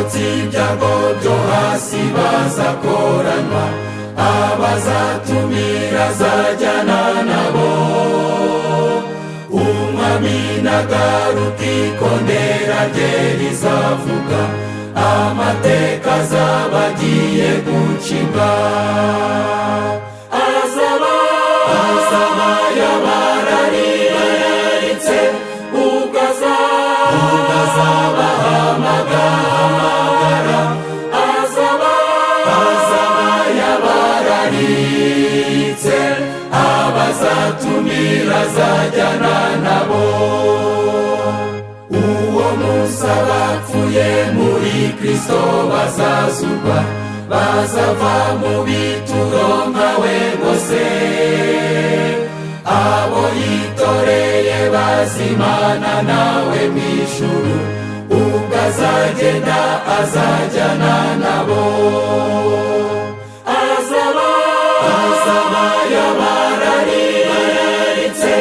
abarokotsi ibyago byo hasi bazakoranywa, abazatumira azajyana nabo. Umwami nagaruka ikondera rye rizavuga, amateka azaba agiye gucibwa. Azaba yabarariritse, ubwo azabahamagara. Azaba yabarariritse, abazatumira azajyana nabo. Uwo munsi abapfuye muri Kristo bazazurwa, bazava mu bituro nkawe bose. Abo yitoreye bazimana nawe mw'ijuru, ubwo azagenda azajyana nabo. Azaba yabarariritse,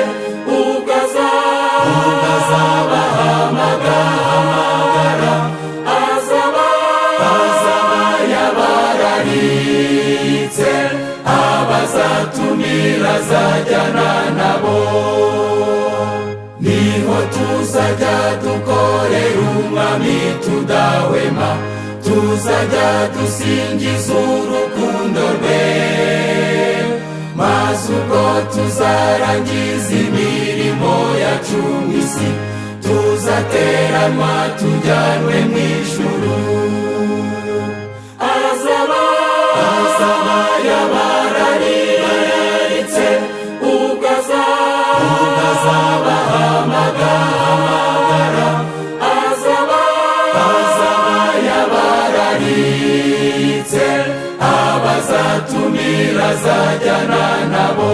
ubwo azabahamagara. Azaba yabarariritse, abazatumira azajyana nabo. Niho tuzajya dukorera umwami tudahwema, tuzajya dusingiza urukundo rwe. Maze ubwo tuzarangiza imirimo yacu mw'isi, tuzateranwa tujyanwe mw'ijuru. Azaba yabarariritse, ubwo azabahamagara. Azaba yabarariritse, abazatumira azajyana nabo.